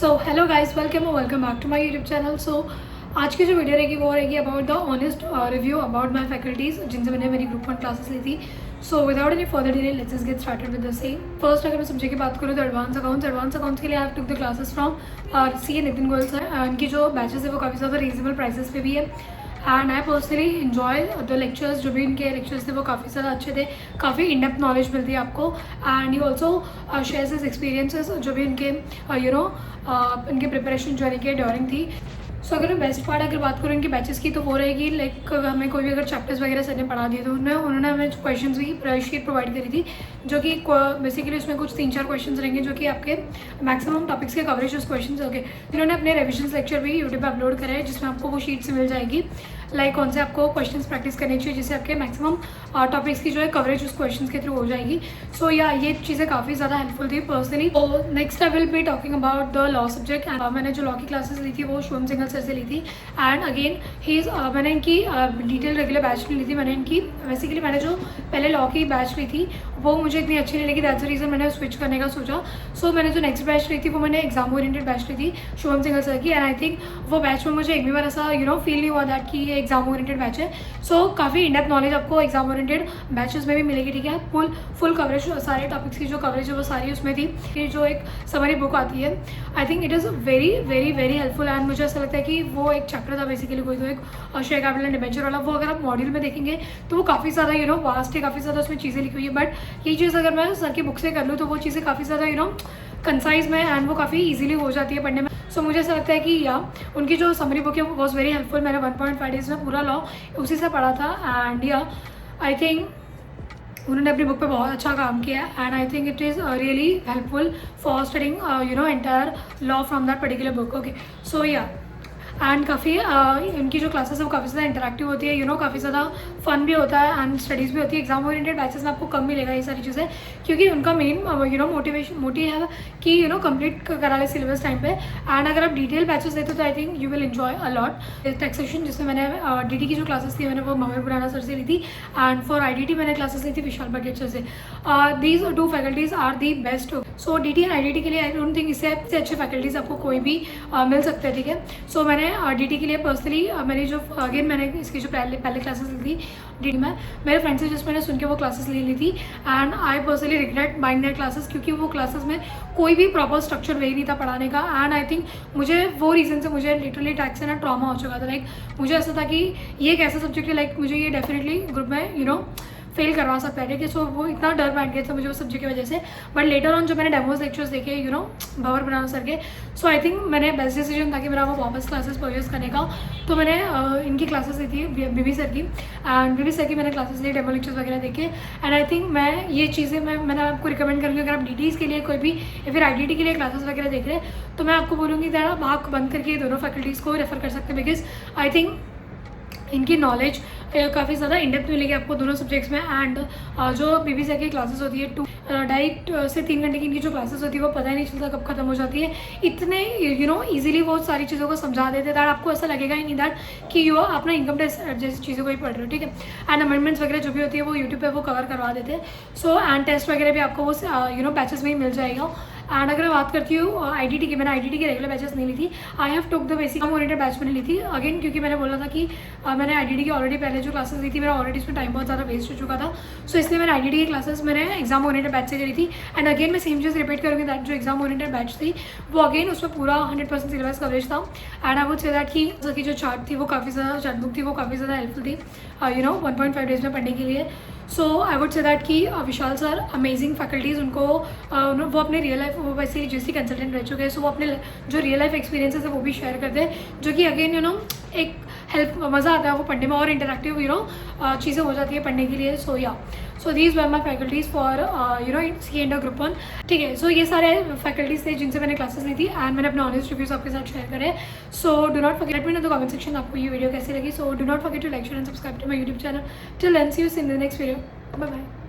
So hello guys, welcome back to my YouTube channel. So आज की जो video रहेगी वो रहेगी about the honest review about my faculties जिनसे मैंने मेरी ग्रुप 1 क्लासेस ली थी। So without any further delay let's just get started with the same. First अगर मैं सब्जेक्ट की बात करूँ तो एडवांस अकाउंट्स के लिए I took the classes from C Nitin Goyal sir. उनकी जो बैचेस है वो काफ़ी ज़्यादा रीजनेबल प्राइसेस पे भी है and I personally enjoy the lectures. जो भी इनके लेक्चर्स थे वो काफ़ी ज़्यादा अच्छे थे, काफ़ी इन डेप्थ नॉलेज मिलती है आपको and you also shares his experiences जो भी इनके इनके प्रिपरेशन जो है ड्यूरिंग थी। सो अगर मैं बेस्ट पार्ट अगर बात करूँ इनके बैचेस की तो वो रहेगी लाइक हमें कोई भी अगर चैप्टर्स वगैरह सर ने पढ़ा दिए तो उन्होंने हमें क्वेश्चंस भी शीट प्रोवाइड करी थी जो कि बेसिकली उसमें कुछ 3-4 क्वेश्चंस रहेंगे जो कि आपके मैक्सिमम टॉपिक्स के कवरेज उस क्वेश्चन होंगे। इन्होंने अपने रिविजन लेक्चर भी यूट्यूब पर अपलोड करा है जिसमें आपको वो शीट से मिल जाएगी लाइक कौन से आपको क्वेश्चंस प्रैक्टिस करनी चाहिए जिससे आपके मैक्सिमम टॉपिक्स की जो है कवरेज उस क्वेश्चंस के थ्रू हो जाएगी। सो या ये चीज़ें काफ़ी ज़्यादा हेल्पफुल थी पर्सनली। तो next I will be talking about the law subject. मैंने जो लॉ की क्लासेस ली थी वो शुभम सिंघल सर से ली थी एंड अगेन मैंने इनकी डिटेल रेगुलर बैच नहीं ली थी। मैंने इनकी बेसिकली मैंने जो पहले लॉ की बैच ली थी वो मुझे इतनी अच्छी नहीं लगी, दैट्स द रीज़न मैंने स्विच करने का सोचा। सो मैंने जो नेक्स्ट बैच ली थी वो मैंने एग्जाम ओरिएंटेड बैच ली थी शुभम सिंघल सर की एंड आई थिंक वो बैच में मुझे एक भी बार ऐसा फील नहीं हुआ दैट कि ये एग्जाम ओरिएंटेड बैच है। सो काफ़ी इन डेप्थ नॉलेज आपको एग्जाम ओरिएंटेड बैचेस में भी मिलेगी, ठीक है। फुल कवरेज सारे टॉपिक्स की जो कवरेज है वो सारी उसमें थी। ये जो एक समरी बुक आती है I think it is very very very helpful and मुझे ऐसा लगता है कि वो एक चैप्टर था बेसिकली कोई तो एक शेयर कैपिटल एंड डिबेंचर वाला। वो अगर आप मॉड्यूल में देखेंगे तो वो काफ़ी ज़्यादा वास्ट है, काफ़ी ज़्यादा उसमें चीज़ें लिखी हुई है। बट ये चीज़ अगर मैं सर की बुक से कर लूँ तो वो चीज़ें काफ़ी ज़्यादा कंसाइज में एंड वो काफ़ी ईजिली हो जाती है पढ़ने में। सो मुझे ऐसा लगता है कि या उनकी जो समरी बुक है वॉज वेरी हेल्पफुल। मैंने 1.5 डेज में पूरा लॉ उसी से पढ़ा था एंड या आई थिंक उन्होंने अपनी बुक पे बहुत अच्छा काम किया and I think it is really helpful for studying entire law from that particular book. Okay so या एंड काफ़ी इनकी जो क्लासेस है वो काफ़ी ज़्यादा इंटरेक्टिव होती है, काफ़ी ज़्यादा फन भी होता है एंड स्टडीज़ भी होती है। एग्जाम ओरिएंटेड बैचेस में आपको कम मिलेगा ये सारी चीज़ें क्योंकि उनका मेन मोटिव है कि कंप्लीट करा ले सिलेबस टाइम पे। एंड अगर आप डिटेल बैचेस लेते हो तो I think you will enjoy a lot. Taxation जिसमें मैंने DT की जो क्लासेस थी मैंने वो महेर बुराना सर से ली थी एंड फॉर IDT मैंने क्लासेस ली थी विशाल बघेल सर से। These 2 faculties are the best. So DT and IDT के लिए आई डोंट थिंक इससे अच्छे फैकल्टीज़ आपको कोई भी मिल सकते हैं, ठीक है। सो मैंने DT के लिए पर्सनली मैंने जो अगेन मैंने इसकी जो पहले क्लासेस ली थी DT में मेरे फ्रेंड से जिस मैंने सुन के वो क्लासेस ले ली थी and I personally regret buying there classes क्योंकि वो क्लासेस में कोई भी प्रॉपर स्ट्रक्चर वे नहीं था पढ़ाने का एंड आई थिंक मुझे वो रीज़न से मुझे लिटरली टैक्स से ना ट्रॉमा हो चुका था। लाइक मुझे ऐसा था कि ये एक ऐसा सब्जेक्ट है लाइक मुझे ये डेफिनेटली ग्रुप में फेल करवा सकता है, ठीक है। सो वो इतना डर बैठ गया था मुझे उस सब्जेक्ट की वजह से। बट लेटर ऑन जो मैंने डेमोज लेक्चर्स देखे भंवर बुराना सर के, सो आई थिंक मैंने बेस्ट डिसीजन था कि मेरा वो वापस क्लासेस परचेज करने का। तो मैंने इनकी क्लासेस ली थी बीबी सर की एंड बीबी सर की मैंने क्लासेस ली, डेमो लेक्चर्स वगैरह देखे एंड आई थिंक मैं ये चीज़ें मैंने आपको रिकमेंड करूँगी अगर आप DTs के लिए कोई भी या फिर IDT के लिए क्लासेस वगैरह देख रहे हैं तो मैं आपको बोलूँगी कि आप आँख बंद करके दोनों फैकल्टीज़ को रेफर कर सकते हैं बिकॉज आई थिंक इनकी नॉलेज काफ़ी ज़्यादा इंडेप्थ मिलेगी आपको दोनों सब्जेक्ट्स में। एंड जो BB सर की क्लासेस होती है 2 से 3 घंटे की इनकी जो क्लासेस होती है वो पता ही नहीं चलता कब खत्म हो जाती है। इतने ईजिली वो सारी चीज़ों को समझा देते हैं दैट आपको ऐसा लगेगा ही नहीं दैट कि अपना इनकम टैक्स जैसी चीज़ों को ही पढ़ रहे हो, ठीक है। एंड अमेंडमेंट्स वगैरह जो भी होती है वो यूट्यूब पर वो कवर करवा देते हैं। सो एंड टेस्ट वगैरह भी आपको वो बैचेस में ही मिल जाएगा। एंड अगर मैं बात करती हूँ IDT की, मैंने IDT की रेगुलर बैचेस नहीं ली थी। I have took the basic oriented batch मैंने ली थी अगेन क्योंकि मैंने बोला था कि मैंने IDT की ऑलरेडी पहले जो क्लासेस ली थी मेरा ऑलरेडी इसमें टाइम बहुत ज़्यादा वेस्ट हो चुका था। सो इसलिए मैंने IDT की क्लासेस मैंने एग्जाम ओरिएंटेड बैच से करी थी एंड अगेन मैं सेम चीज़ रिपीट करूँगी दैट जो एग्जाम ओरिएंटेड बैच थी वो अगेन उसमें पूरा 100% सिलेबस कवरेज था and I would say that कि सर की जो चार्ट थी वो काफ़ी ज़्यादा चार्ट बुक थी वो काफ़ी ज़्यादा हेल्पफुल थी 1.5 डेज में पढ़ने के लिए। सो आई वुड से दैट कि विशाल सर अमेजिंग फैकल्टीज़ उनको वो अपने रियल लाइफ वो वैसे GST कंसल्टेंट रह चुके हैं। सो वो अपने जो रियल लाइफ एक्सपीरियंसेस है वो भी शेयर करते हैं जो कि अगेन एक हेल्प मज़ा आता है वो पढ़ने में और इंटरेक्टिव चीज़ें हो जाती है पढ़ने के लिए। So these were my faculties for C and group 1, ठीक है। सो ये सारे फैकल्टीज़ थे जिनसे मैंने क्लासेस ली थी एंड मैंने अपने ऑनेस्ट रिव्यूज़ आपके साथ शेयर करे। So do not forget me in the comment section आपको ये वीडियो कैसी लगी। So do not forget to like share and subscribe to my YouTube channel. Till then see you in the next video, bye bye.